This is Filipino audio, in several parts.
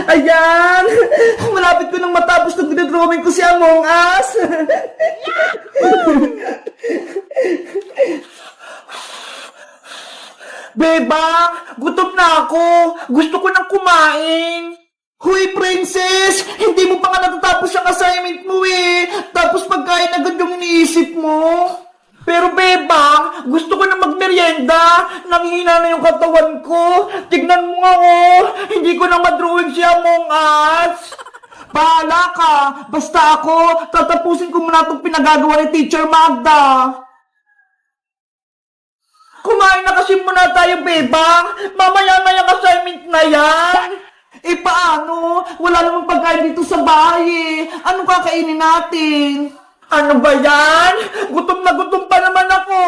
Ayan! Malapit ko nang matapos na pinadrawing ko si Among Us! Bebang! Gutom na ako! Gusto ko nang kumain! Huy, princess! Hindi mo pa nga natatapos ang assignment mo eh! Tapos pagkain agad yung iniisip mo! Pero bebang, gusto ko na magmerienda. Nanghina na yung katawan ko. Tignan mo nga oh, hindi ko na madrawing si Among Us. Bahala ka. Basta ako, tatapusin ko muna itong pinagagawa ni Teacher Magda. Kumain na kasi muna tayo, bebang. Mamaya na yung assignment na yan. Eh paano? Wala namang pagkain dito sa bahay eh. Anong kakainin natin? Ano ba yan? Gutom na gutom pa naman ako.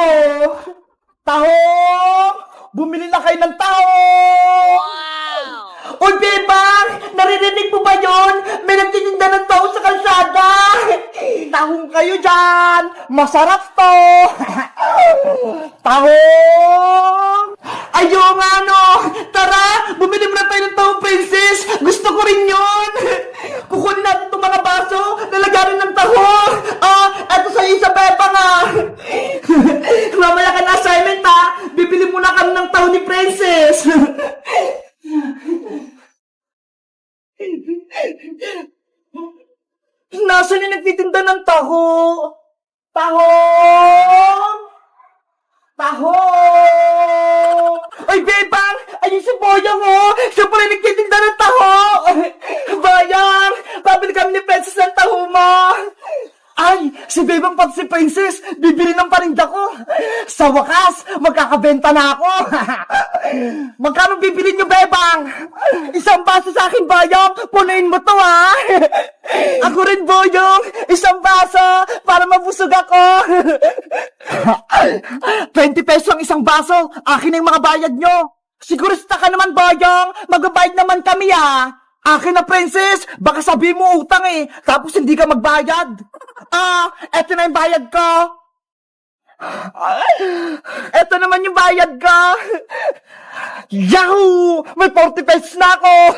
Tahong! Bumili na kayo ng tahong! Wow! Oy, bebang! Naririnig mo ba yun? May nagtitinda ng tahong sa kalsada! Tahong kayo dyan! Masarap to! Tahong! Ayo nga no! Tara! Bumili mo na tayo ng tahong, princess! Gusto ko rin yun! Kukunin natin itong mga baso, lalagarin ng tahong! Eto sa isa, bebang ah! Mamaya ka na assignment ha! Bibili muna kami ng tahong ni princess! Nasaan yung nagtitinda ng taho? Tahong! Tahong! Ay, bebang! Ayun si Boyong, oh! Siya pala nagtitinda ng taho! Bayang! Pabili kami ni Princess ng taho mo! Ay! Si bebang pati si Princess! Bibili ng parinda ko! Sa wakas! Magkakabenta na ako! Magkano bibili niyo, bebang? Isang baso sa akin, Bayang! Punuin mo to, ha! Ako rin, Boyong! Isang baso! Para mabusog ako! 20 pesos ang isang baso! Akin ang mga bayad nyo! Sigurista ka naman, Boyong! Magbabayad naman kami, ha! Akin na, princess! Baka sabihin mo utang eh! Tapos hindi ka magbayad! Eto na yung bayad ko! Eto naman yung bayad ko! Yahoo! May 40 pesos na ako!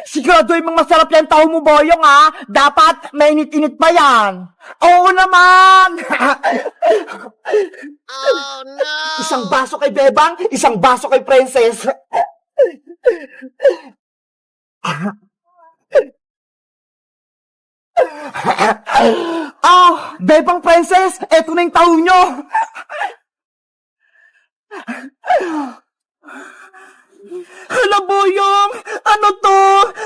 Siguraduhin mong masarap yan tao mo, Boyong, ha? Dapat mainit-init pa yan! Oo naman! Oh no! Isang baso kay Bebang, isang baso kay Princess! Bebang, Princess, eto na yung taho nyo. Hala, Boyong, ano to?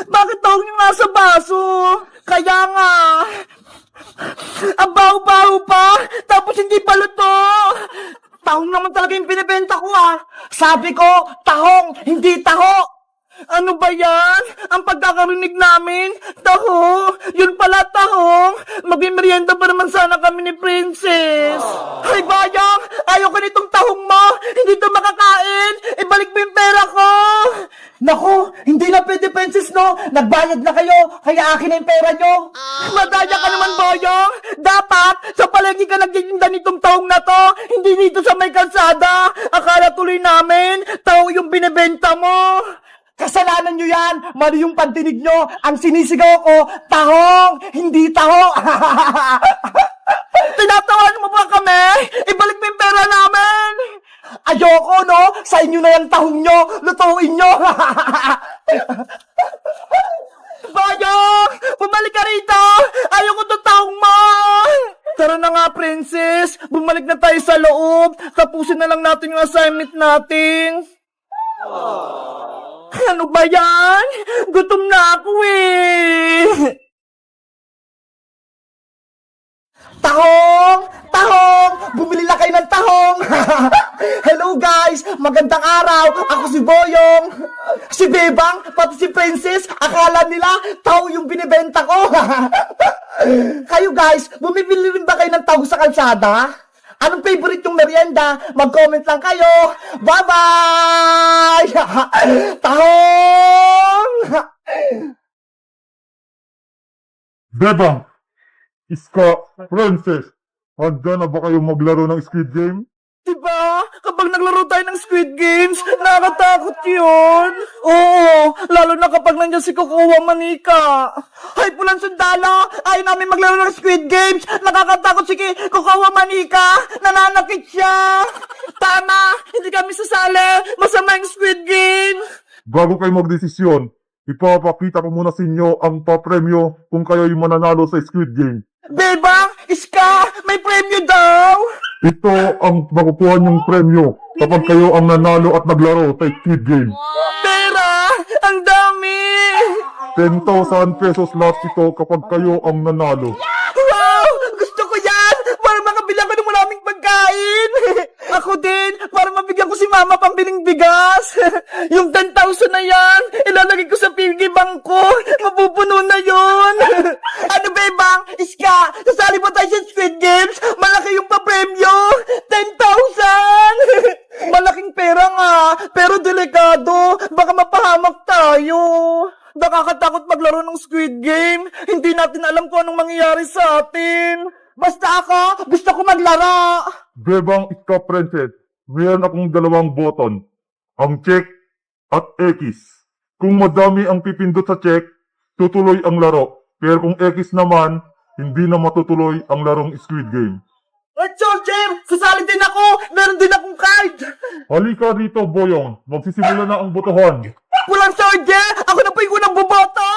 Bakit taho nyo nasa baso? Kaya nga, ang baho-baho pa, tapos hindi pa luto. Tahong naman talaga yung binibenta ko ah. Sabi ko, tahong, hindi taho. Ano ba yan? Ang pagkakarinig namin? Taho? Yun pala tahong? Magmimerienda pa naman sana kami ni Princess. Ay, Bayang! Ayaw ko nitong tahong mo! Hindi to makakain! Ibalik mo yung pera ko! Naku! Hindi na pwede, Princess, no? Nagbayad na kayo, kaya akin na yung pera nyo. Madaya ka naman, Bayang! Dapat, sa palengke ka nagtitinda nitong tahong na to, hindi dito sa may kalsada. Akala tuloy namin, taho yung binibenta mo. Kasalanan nyo yan! Mali yung pantinig nyo! Ang sinisigaw ko, tahong! Hindi taho! Tinatawan mo ba kami? Ibalik mo yung pera namin! Ayoko, no? Sa inyo na yung tahong nyo! Lutuin nyo! Bayong! Bumalik ka rito! Ayoko itong tahong mo! Tara na nga, princess! Bumalik na tayo sa loob! Tapusin na lang natin yung assignment natin! Ano ba yan? Gutom na ako eh! Tahong! Tahong! Bumili na kayo ng tahong! Hello guys! Magandang araw! Ako si Boyong! Si Bebang, pati si Princess, akala nila taho yung binibenta ko! Kayo guys, bumibili rin ba kayo ng taho sa kalsada? Anong favorite yung merienda? Mag-comment lang kayo! Bye-bye! Tahong! Bebang, Iska, Princess, handa na ba kayo maglaro ng Squid Game? Diba? Kapag naglaro tayo ng Squid Games, nakakatakot yun. Oo, lalo na kapag nandiyan si Kukuha Manika. Hay, Pulang Sundalo, ayaw namin maglaro ng Squid Games. Nakakatakot si Kukuha Manika. Nananakit siya. Tama, hindi kami sasali. Masama yung Squid Game. Bago kayo magdesisyon, ipapakita ko muna sa inyo ang papremyo kung kayo yung mananalo sa Squid Game. Bebang, Iska, may premyo daw. Ito ang makukuha niyong premyo kapag kayo ang nanalo at naglaro sa Squid Game. Pera, ang dami. 10,000 pesos lahat ito kapag kayo ang nanalo. Wow! Gusto ko yan! Para makabili ako ng maraming pagkain! Ako din! Para mabigyan ko si mama pambiling bigas! Yung 10,000 na yan, ilalagay ko sa piggy bank ko! Mapupuno na yon. Ano ba bang? Iska! Sasali ba tayo sa Squid Games? Malaki yung papremyo! 10,000! Malaking pera nga! Pero delikado! Baka mapahamak tayo! Nakakatakot maglaro ng Squid Game. Hindi natin alam kung anong mangyayari sa atin. Basta ako, gusto ko maglaro. Bebang Iska Princess, mayroon akong dalawang button. Ang check at X. Kung madami ang pipindot sa check, tutuloy ang laro. Pero kung X naman, hindi na matutuloy ang larong Squid Game. Soldier, sasali din ako. Meron din akong card. Halika rito, Boyong. Magsisimula na ang botohan. Pulang soldier, ako na po yung unang boboto.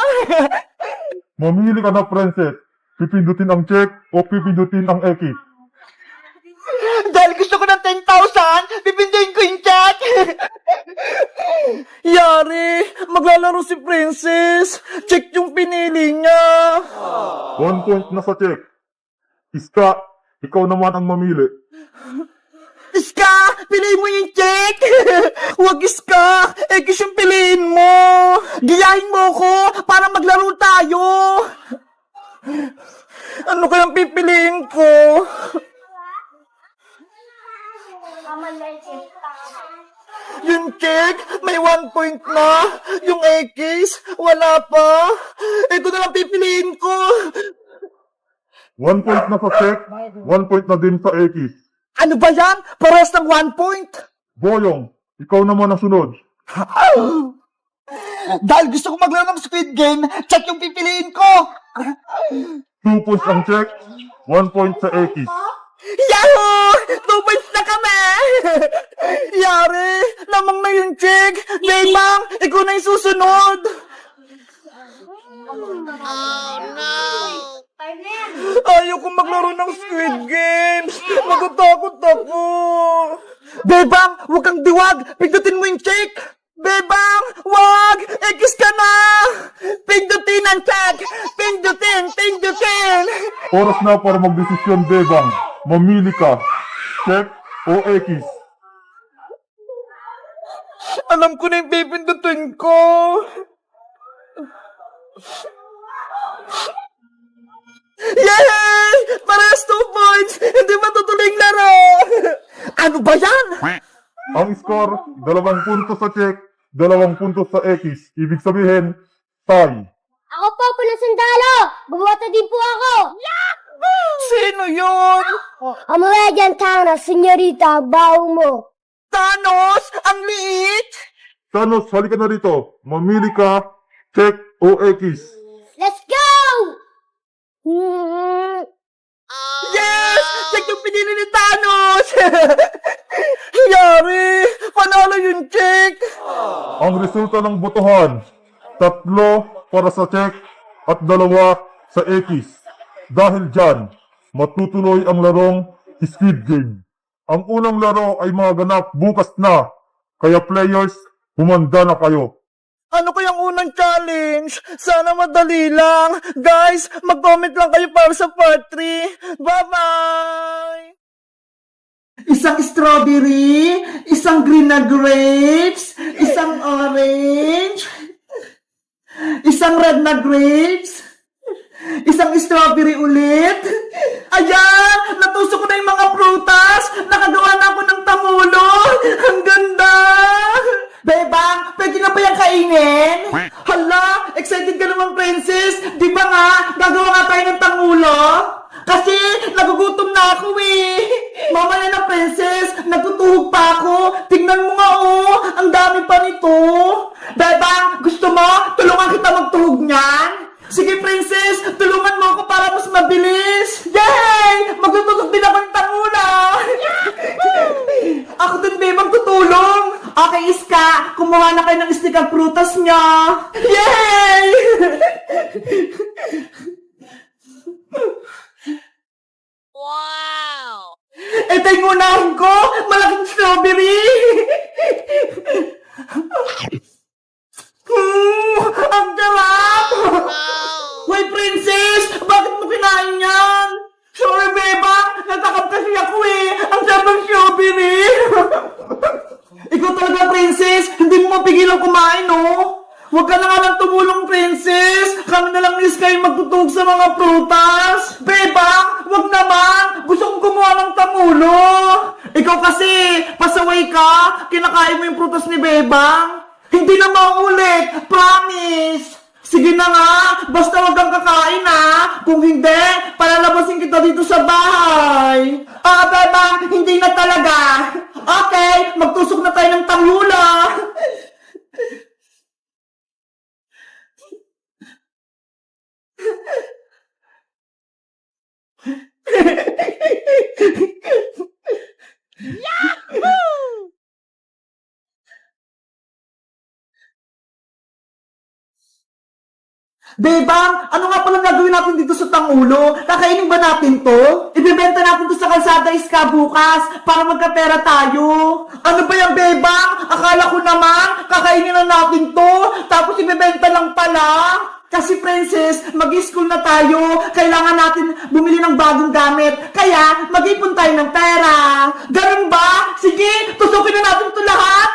Mamili ka na, Princess. Pipindutin ang check o pipindutin ang X. Dahil gusto ko ng 10,000, pipinduin ko yung chat. Yari, maglalaro si Princess. Check yung pinili niya. 1 point na sa check. Iska, ikaw naman ang mamili. Iska, piliin mo yung check. Huwag Iska, X yung piliin mo. Giyahin mo ko para maglaro tayo. Ano kayang pipiliin ko? Yung check, may 1 point na. Yung X, wala pa. Ito na lang pipiliin ko. 1 point na sa check, 1 point na din sa X. Ano ba yan? Parehas ng 1 point. Boyong, ikaw naman ang sunod. Dahil gusto ko maglaro ng Squid Game, check yung pipiliin ko. 2 points ang check, 1 point sa X. Yahoo! 2 points na kami! Yari, lamang na yung check. Bebang, ikaw na yung susunod. Ayoko maglaro ng Squid Games. Natatakot ako. Bebang, huwag kang diwag. Pindutin mo yung check. Bebang, wag! X ka na! Pindutin ang check! Pindutin! Oras na para magdesisyon, Bebang. Mamili ka. Check o X. Alam ko na yung pipindutin ko. Yay! Parehas 2 points! Hindi matutuloy yung laro! Ano ba yan? Ang score, 2 puntos sa check, 2 puntos sa X. Ibig sabihin, tie. Ako po, Pulang Sundalo! Bumoto din po ako! Sino yun? Ang mga dyan, Thanos, senyorita, baho mo. Thanos? Ang liit? Thanos, halika na rito. Mamili ka, check o X. Let's go! Yes! Check yung pinili ni Thanos! Yari! Panalo yung check! Ang resulta ng botohan, 3 para sa check at 2 sa X. Dahil dyan, matutuloy ang larong Squid Game. Ang unang laro ay magaganap bukas na, kaya players, humanda na kayo. Ano kayang unang challenge? Sana madali lang. Guys, mag-comment lang kayo para sa part 3. Bye-bye! Isang strawberry, isang green na grapes, isang orange, isang red na grapes, isang strawberry ulit. Ayan! Natusok ko na yung mga prutas! Nakagawa na ako ng tamulo! Ang ganda! Bebang, pwede na ba yung kainin? Hala, excited ka naman, Princess! Di ba nga, gagawa nga tayo ng tangulo? Kasi nagugutom na ako eh. Mamaya na, princess. Nagtutuhog pa ako. Tignan mo nga oh. Ang dami pa nito. Bebang, gusto mo? Tulungan kita magtuhog niyan? Sige, princess. Tulungan mo ako para mas mabilis. Yay! Magtutuhog din ako ng tangula. Ako din, bebang, tutulong. Okay, Iska. Kumuha na kayo ng stick at prutas niya. Yay! Wow! Ito yung unahin ko! Malaking strawberry! Ang sarap! Hoy, princess! Bakit mo kinain yan? Sorry, beba! Natakap kasi ako eh! Ang sarap ng strawberry! Ikaw talaga, princess! Hindi mo mapigilang kumain, no? Huwag ka na nga lang tumulong, princess! Kami na lang ni Sky magtutug sa mga prutas! Bebang! Huwag naman! Gusto kong kumuha ng tamulo! Ikaw kasi, pasaway ka! Kinakain mo yung prutas ni Bebang! Hindi na mauulit! Promise! Sige na nga! Basta huwag kang kakain ha! Kung hindi, palalabasin kita dito sa bahay! Bebang! Hindi na talaga! Okay! Magtusok na tayo ng tamula! Bebang, ano nga palang gagawin natin dito sa Tangulo? Kakainin ba natin to? Ibebenta natin to sa kalsada Iska bukas para magkapera tayo. Ano ba yan, Bebang? Akala ko naman, kakainin na natin to, tapos ibebenta lang pala. Kasi princess, mag-school na tayo. Kailangan natin bumili ng bagong gamit. Kaya, mag-ipon tayo ng pera. Ganun ba? Sige, tusukin na natin to lahat.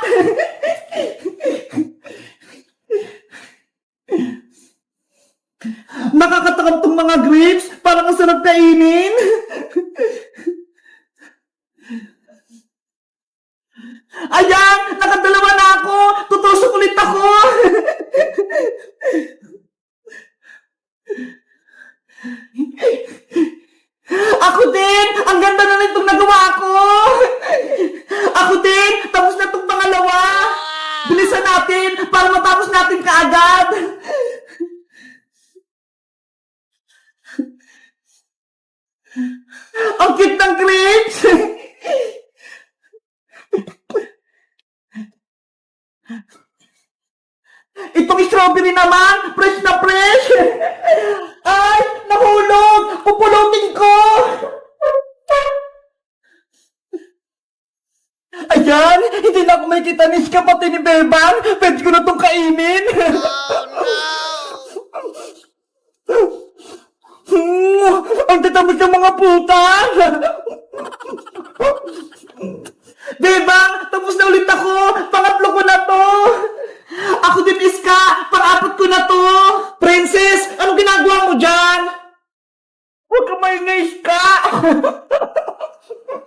Nakakatakam tong mga grapes. Parang ang sarap kainin. Ayan! Nakadalawa na ako! Tutusok ulit ako! Ako din! Ang ganda na nitong nagawa ko! Ako din! Tapos na itong pangalawa! Bilisan natin para matapos natin kaagad! Ang cute ng grapes! Itong strawberry naman, fresh na fresh! Ay, nahulog! Pupulutin ko! Ayan, hindi na ako may kita ni Iska pati ni Bebang. Pwede ko na itong kainin. Ang tatamis ng mga putas! Bebang, tapos na ulit ako! Pangatlo ko na to! Ako din, Iska! Pang-apat ko na to! Princess, anong ginagawa mo dyan? Huwag ka maingay, Iska!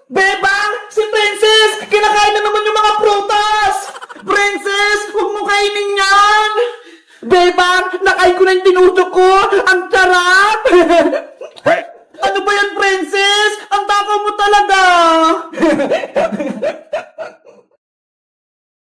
Bebang, si Princess! Kinakain na naman yung mga prutas! Princess, huwag mo kainin yan! Bebang, nakain ko na yung tinusok ko! Ang sarap! Ano ba yan, Princess? Ang takaw mo talaga!